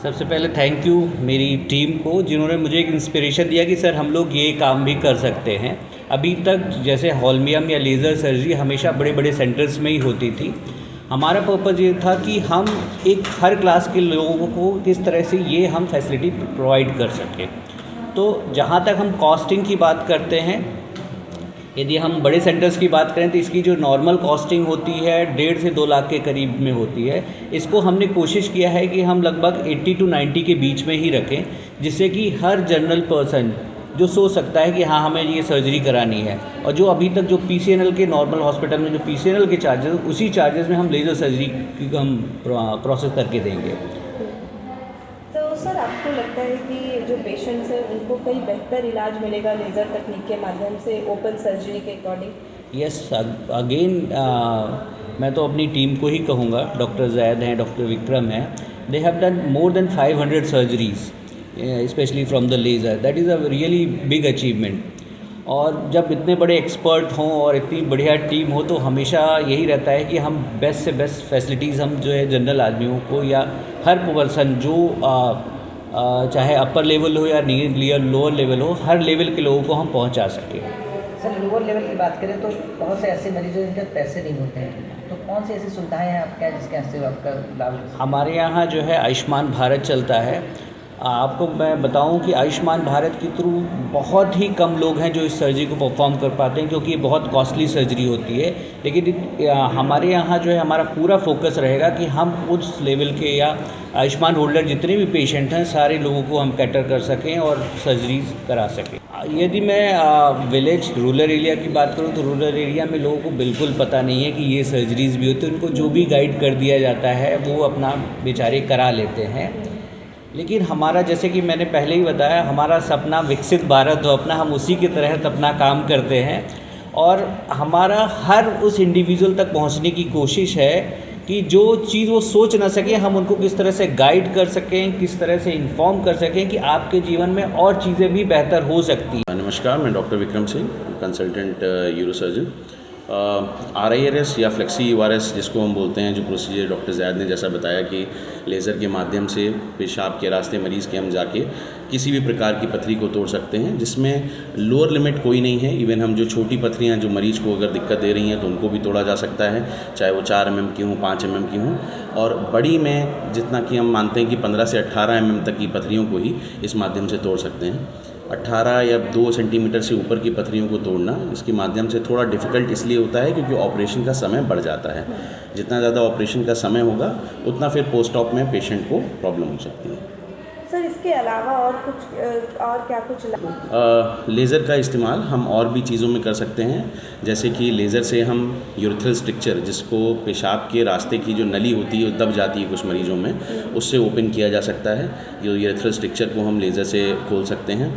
सबसे पहले thank you मेरी टीम को, जिन्होंने मुझे एक इंस्पिरेशन दिया कि सर हम लोग ये काम भी कर सकते हैं। अभी तक जैसे हॉल्मियम या लेज़र सर्जरी हमेशा बड़े बड़े सेंटर्स में ही होती थी। हमारा पर्पज़ ये था कि हम एक हर क्लास के लोगों को किस तरह से ये हम फैसिलिटी प्रोवाइड कर सकें। तो जहाँ तक हम कॉस्टिंग की बात करते हैं, यदि हम बड़े सेंटर्स की बात करें तो इसकी जो नॉर्मल कॉस्टिंग होती है 1.5 से 2 लाख के करीब में होती है। इसको हमने कोशिश किया है कि हम लगभग 80 to 90 के बीच में ही रखें, जिससे कि हर जनरल पर्सन जो सोच सकता है कि हाँ हमें ये सर्जरी करानी है, और जो अभी तक जो PCNL के नॉर्मल हॉस्पिटल में जो PCNL के चार्जेस, उसी चार्जेस में हम लेज़र सर्जरी की हम प्रोसेस करके देंगे। तो सर आपको लगता है कि जो पेशेंट्स हैं उनको कहीं बेहतर इलाज मिलेगा लेज़र तकनीक के माध्यम से ओपन सर्जरी के अकॉर्डिंग? यस, अगेन मैं तो अपनी टीम को ही कहूँगा, डॉक्टर जैद हैं, डॉक्टर विक्रम हैं, they have done more than 500 surgeries specially from the laser. That is a really big achievement. और जब इतने बड़े एक्सपर्ट हों और इतनी बढ़िया टीम हो तो हमेशा यही रहता है कि हम बेस्ट से बेस्ट फैसिलिटीज़ हम जो है जनरल आदमियों को या हर पर्सन जो चाहे अपर लेवल हो या लोअर लेवल हो, हर लेवल के लोगों को हम पहुंचा सकें। सर लोअर लेवल की बात करें तो बहुत से ऐसे मरीज हैं जिनके पैसे नहीं होते हैं, तो कौन सी ऐसी सुविधाएं हैं आपके यहाँ जिसके यहाँ से आपका लाभ? हमारे यहाँ जो है आयुष्मान भारत चलता है। आपको मैं बताऊं कि आयुष्मान भारत के थ्रू बहुत ही कम लोग हैं जो इस सर्जरी को परफॉर्म कर पाते हैं, क्योंकि ये बहुत कॉस्टली सर्जरी होती है। लेकिन हमारे यहाँ जो है हमारा पूरा फोकस रहेगा कि हम उस लेवल के या आयुष्मान होल्डर जितने भी पेशेंट हैं सारे लोगों को हम कैटर कर सकें और सर्जरीज करा सकें। यदि मैं विलेज रूरल एरिया की बात करूं तो रूरल एरिया में लोगों को बिल्कुल पता नहीं है कि ये सर्जरीज भी होती है। उनको जो भी गाइड कर दिया जाता है वो अपना बेचारे करा लेते हैं। लेकिन हमारा, जैसे कि मैंने पहले ही बताया, हमारा सपना विकसित भारत हो अपना, हम उसी के तहत अपना काम करते हैं। और हमारा हर उस इंडिविजुअल तक पहुंचने की कोशिश है कि जो चीज़ वो सोच ना सके हम उनको किस तरह से गाइड कर सकें, किस तरह से इन्फॉर्म कर सकें कि आपके जीवन में और चीज़ें भी बेहतर हो सकती हैं। नमस्कार, मैं doctor Vikram Singh, consultant urosurgeon. RIRS या फ्लेक्सी URS जिसको हम बोलते हैं, जो प्रोसीजर डॉक्टर जैद ने जैसा बताया कि लेज़र के माध्यम से पेशाब के रास्ते मरीज़ के हम जाके किसी भी प्रकार की पथरी को तोड़ सकते हैं, जिसमें लोअर लिमिट कोई नहीं है। इवन हम जो छोटी पथरियाँ जो मरीज़ को अगर दिक्कत दे रही हैं तो उनको भी तोड़ा जा सकता है, चाहे वो 4 mm की हों, 5 mm की हों। और बड़ी में जितना कि हम मानते हैं कि 15 से 18 mm तक की पथरियों को ही इस माध्यम से तोड़ सकते हैं। 18 या 2 सेंटीमीटर से ऊपर की पथरियों को तोड़ना इसके माध्यम से थोड़ा डिफ़िकल्ट इसलिए होता है क्योंकि ऑपरेशन का समय बढ़ जाता है। जितना ज़्यादा ऑपरेशन का समय होगा उतना फिर पोस्ट ऑप में पेशेंट को प्रॉब्लम हो सकती है। सर इसके अलावा और क्या कुछ लेज़र का इस्तेमाल हम और भी चीज़ों में कर सकते हैं, जैसे कि लेज़र से हम यूरेथ्रल स्ट्रक्चर, जिसको पेशाब के रास्ते की जो नली होती है दब जाती है कुछ मरीज़ों में, उससे ओपन किया जा सकता है। जो यूरेथ्रल स्ट्रक्चर को हम लेज़र से खोल सकते हैं।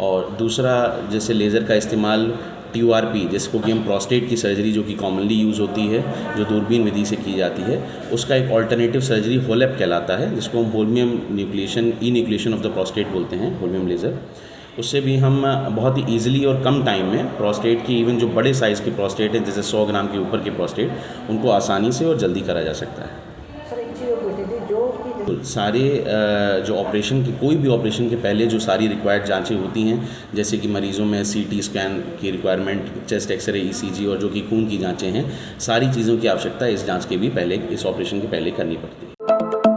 और दूसरा, जैसे लेज़र का इस्तेमाल TURP, जिसको कि हम प्रोस्टेट की सर्जरी जो कि कॉमनली यूज़ होती है, जो दूरबीन विधि से की जाती है, उसका एक ऑल्टरनेटिव सर्जरी होलेप कहलाता है, जिसको हम holmium nucleation of the prostate बोलते हैं, होल्मियम लेज़र। उससे भी हम बहुत ही ईजिली और कम टाइम में प्रोस्टेट की, इवन जो बड़े साइज़ के प्रोस्टेट हैं जैसे 100 ग्राम के ऊपर के प्रोस्टेट, उनको आसानी से और जल्दी करा जा सकता है। सर एक चीज़ पूछती थी, जो सारे जो ऑपरेशन के, कोई भी ऑपरेशन के पहले जो सारी रिक्वायर्ड जांचें होती हैं, जैसे कि मरीज़ों में CT स्कैन की रिक्वायरमेंट, चेस्ट एक्सरे, ECG और जो कि खून की जांचें हैं, सारी चीज़ों की आवश्यकता इस जांच के भी पहले, इस ऑपरेशन के पहले करनी पड़ती है।